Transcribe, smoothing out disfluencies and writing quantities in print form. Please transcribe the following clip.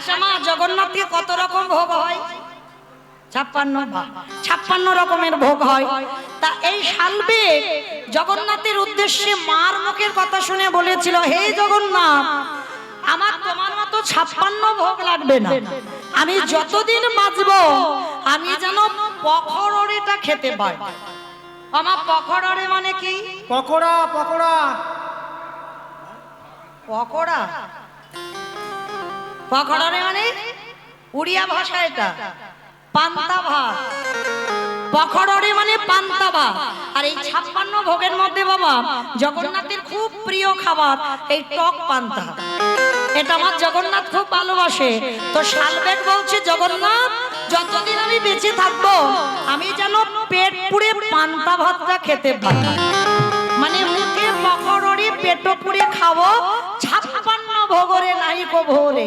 আচ্ছা মা, জগন্নাথে কত রকম ভোগ হয়? 56 রকমের ভোগ হয়। তা এই শালবে জগন্নাথের উদ্দেশ্যে মার মুখের কথা শুনে বলেছিল, হে জগন্নাথ, আমার তোমার মতো 56 ভোগ লাগবে না, আমি যতদিন বাঁচবো আমি যেন পকোড়াটা খেতে পাই। আমার পকোড়া মানে কি? পকোড়া পকোড়া পকোড়া পকোড়া মানে উড়িয়া ভাষা, এটা পান্তা ভাত। পকোড়া মানে পান্তা ভাত। আর এই 56 ভোগের মধ্যে বাবা জগন্নাথের খুব প্রিয় খাবার এই টক পান্তা। এটা আমার জগন্নাথ খুব ভালোবাসে। তো শালবেগ বলছে, জগন্নাথ, যতদিন আমি বেঁচে থাকবো আমি যেন পেট পুড়ে পান্তা ভাতটা খেতে পারি, মানে মুখে পকোড়া পেট পুড়ে খাবো, 56 ভোগরে নাইকো ভোরে।